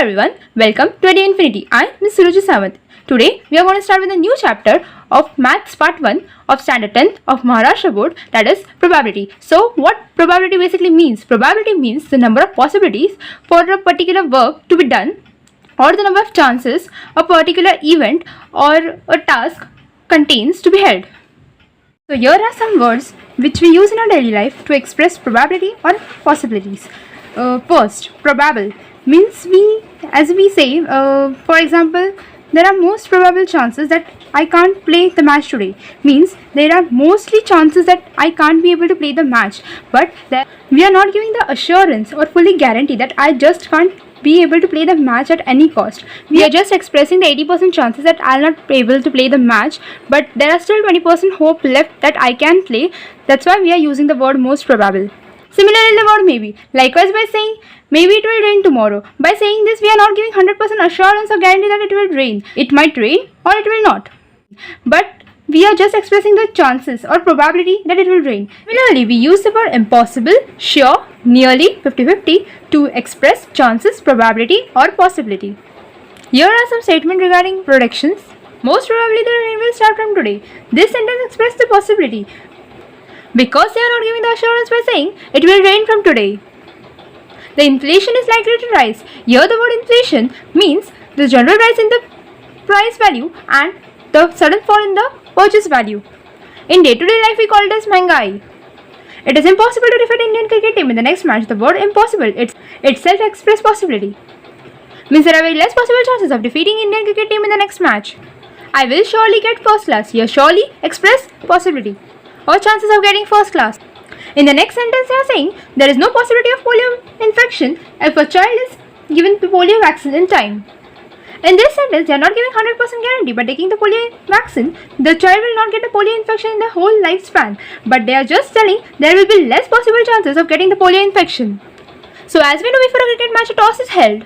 everyone, welcome to AD Infinity. I am Ms. Suruchi Samant. Today we are going to start with a new chapter of Maths Part 1 of Standard 10th of Maharashtra Board, that is probability. So what probability basically means? Probability means the number of possibilities for a particular work to be done or the number of chances a particular event or a task contains to be held. So here are some words which we use in our daily life to express probability or possibilities. First, probable means as we say, for example, there are most probable chances that I can't play the match today. Means there are mostly chances that I can't be able to play the match, but we are not giving the assurance or fully guarantee that I just can't be able to play the match at any cost. We are just expressing the 80% chances that I'll not be able to play the match, but there are still 20% hope left that I can play. That's why we are using the word most probable. Similarly, the word maybe. Likewise, by saying maybe it will rain tomorrow. By saying this, we are not giving 100% assurance or guarantee that it will rain. It might rain or it will not. But we are just expressing the chances or probability that it will rain. Similarly, we use the word impossible, sure, nearly, 50-50 to express chances, probability or possibility. Here are some statements regarding predictions. Most probably the rain will start from today. This sentence expresses the possibility, because they are not giving the assurance by saying it will rain from today. The inflation is likely to rise. Here the word inflation means the general rise in the price value and the sudden fall in the purchase value. In day-to-day life we call it as Mahungai. It is impossible to defeat Indian cricket team in the next match. The word impossible itself expresses possibility. Means there are very less possible chances of defeating Indian cricket team in the next match. I will surely get first class. Here surely express possibility or chances of getting first class. In the next sentence they are saying there is no possibility of polio infection if a child is given the polio vaccine in time. In this sentence they are not giving 100% guarantee. By taking the polio vaccine, the child will not get a polio infection in the whole lifespan, but they are just telling there will be less possible chances of getting the polio infection. So as we know, before a cricket match a toss is held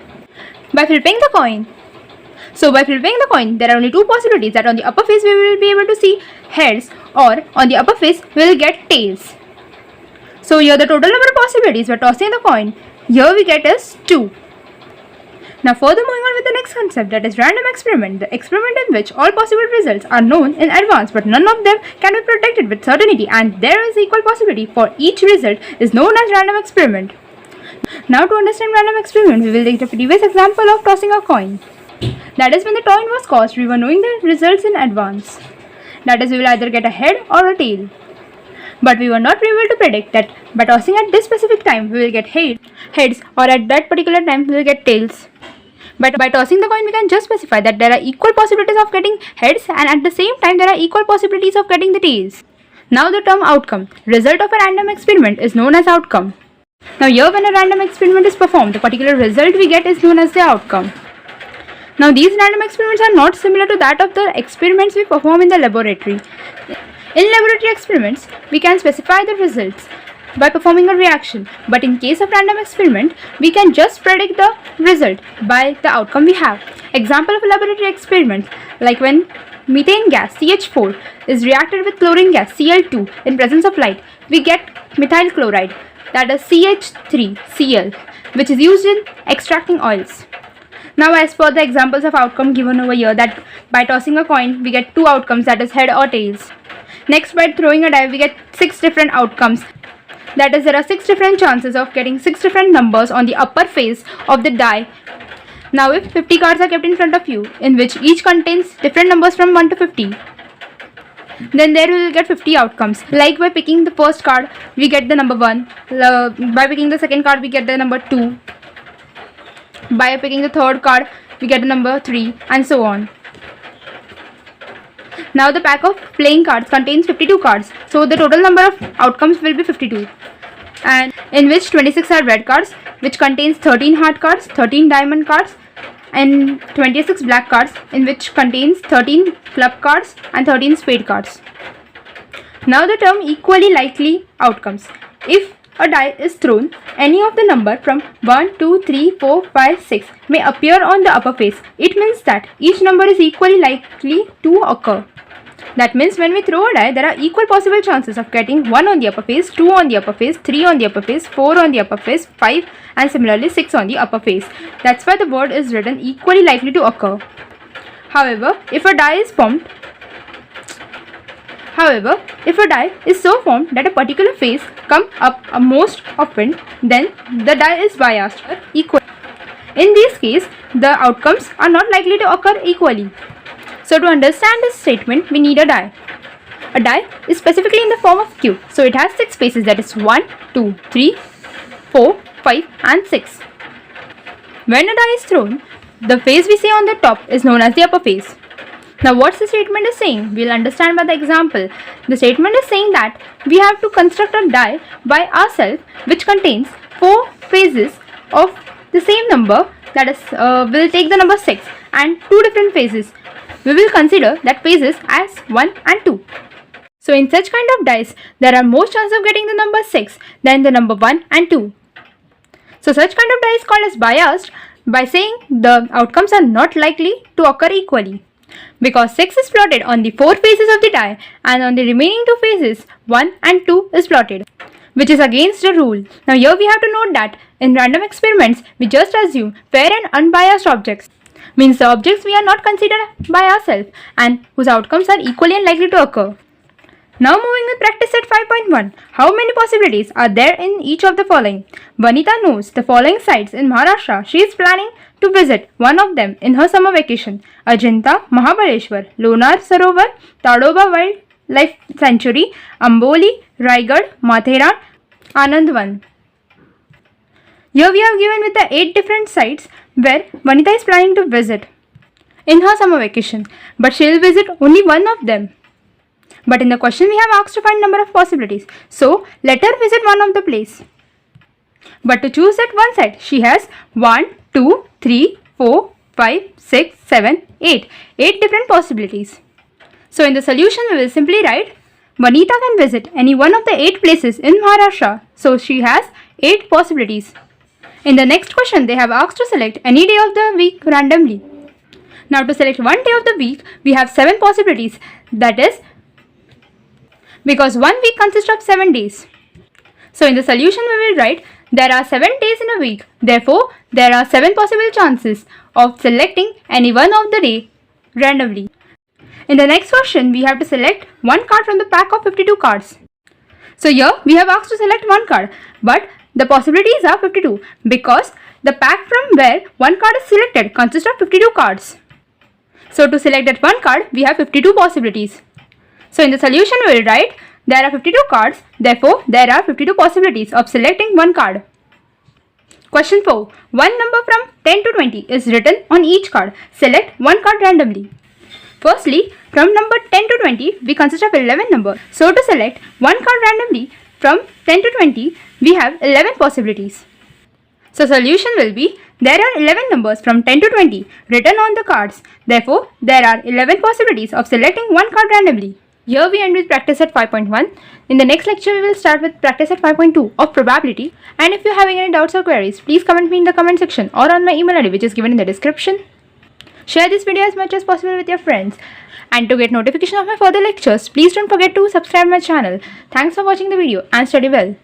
by flipping the coin. So by flipping the coin, there are only two possibilities, that on the upper face we will be able to see heads or on the upper face we will get tails. So here the total number of possibilities by tossing the coin, here we get is 2. Now further moving on with the next concept, that is random experiment. The experiment in which all possible results are known in advance but none of them can be predicted with certainty and there is equal possibility for each result is known as random experiment. Now to understand random experiment, we will take the previous example of tossing a coin. That is, when the coin was tossed, we were knowing the results in advance. That is, we will either get a head or a tail. But we were not able to predict that by tossing at this specific time we will get heads or at that particular time we will get tails. But by tossing the coin we can just specify that there are equal possibilities of getting heads and at the same time there are equal possibilities of getting the tails. Now the term outcome. Result of a random experiment is known as outcome. Now here when a random experiment is performed, the particular result we get is known as the outcome. Now these random experiments are not similar to that of the experiments we perform in the laboratory. In laboratory experiments, we can specify the results by performing a reaction, but in case of random experiment, we can just predict the result by the outcome we have. Example of a laboratory experiment, like when methane gas CH4 is reacted with chlorine gas Cl2 in presence of light, we get methyl chloride, that is CH3Cl, which is used in extracting oils. Now as per the examples of outcome given over here, that by tossing a coin we get 2 outcomes, that is head or tails. Next, by throwing a die we get 6 different outcomes, that is there are 6 different chances of getting 6 different numbers on the upper face of the die. Now if 50 cards are kept in front of you in which each contains different numbers from 1 to 50, then there we will get 50 outcomes. Like by picking the first card we get the number 1, by picking the second card we get the number 2, by picking the third card we get the number 3 and so on. Now the pack of playing cards contains 52 cards, so the total number of outcomes will be 52, and in which 26 are red cards, which contains 13 heart cards, 13 diamond cards and 26 black cards, in which contains 13 club cards and 13 spade cards. Now the term equally likely outcomes. If a die is thrown, any of the number from 1, 2, 3, 4, 5, 6 may appear on the upper face. It means that each number is equally likely to occur. That means when we throw a die, there are equal possible chances of getting 1 on the upper face, 2 on the upper face, 3 on the upper face, 4 on the upper face, 5 and similarly 6 on the upper face. That's why the word is written equally likely to occur. However, if a die is so formed that a particular face comes up most often, then the die is biased equally. In this case, the outcomes are not likely to occur equally. So to understand this statement, we need a die. A die is specifically in the form of cube, so it has 6 faces, that is 1, 2, 3, 4, 5 and 6. When a die is thrown, the face we see on the top is known as the upper face. Now what the statement is saying, we'll understand by the example. The statement is saying that we have to construct a die by ourselves which contains 4 faces of the same number, that is, we'll take the number 6 and 2 different faces. We will consider that faces as 1 and 2. So in such kind of dice, there are more chances of getting the number 6 than the number 1 and 2. So such kind of die is called as biased by saying the outcomes are not likely to occur equally. Because 6 is plotted on the 4 faces of the die and on the remaining 2 faces 1 and 2 is plotted, which is against the rule. Now here we have to note that in random experiments, we just assume fair and unbiased objects. Means the objects we are not considered by ourselves and whose outcomes are equally unlikely to occur. Now moving with practice set 5.1. How many possibilities are there in each of the following? Vanita knows the following sites in Maharashtra. She is planning to visit one of them in her summer vacation: Ajanta, Mahabaleshwar, Lonar Sarovar, Tadoba Wildlife Sanctuary, Amboli, Raigad, Matheran, Anandvan. Here we have given with the 8 different sites where Vanita is planning to visit in her summer vacation, but she will visit only one of them. But in the question we have asked to find number of possibilities, so let her visit one of the place. But to choose that one site, she has 1, 2, 3, 4, 5, 6, 7, 8. 8 different possibilities. So in the solution we will simply write Vanita can visit any one of the 8 places in Maharashtra, so she has 8 possibilities. In the next question, they have asked to select any day of the week randomly. Now to select one day of the week, we have 7 possibilities. That is, because one week consists of 7 days. So in the solution we will write there are 7 days in a week. Therefore, there are 7 possible chances of selecting any one of the day randomly. In the next question, we have to select one card from the pack of 52 cards. So here we have asked to select one card, but the possibilities are 52 because the pack from where one card is selected consists of 52 cards. So to select that one card, we have 52 possibilities. So in the solution we will write there are 52 cards, therefore there are 52 possibilities of selecting one card. Question 4. One number from 10 to 20 is written on each card. Select one card randomly. Firstly, from number 10 to 20, we consist of 11 numbers. So to select one card randomly from 10 to 20, we have 11 possibilities. So solution will be there are 11 numbers from 10 to 20 written on the cards. Therefore, there are 11 possibilities of selecting one card randomly. Here we end with practice at 5.1. In the next lecture, we will start with practice at 5.2 of probability. And if you are having any doubts or queries, please comment me in the comment section or on my email ID which is given in the description. Share this video as much as possible with your friends. And to get notification of my further lectures, please don't forget to subscribe my channel. Thanks for watching the video and study well.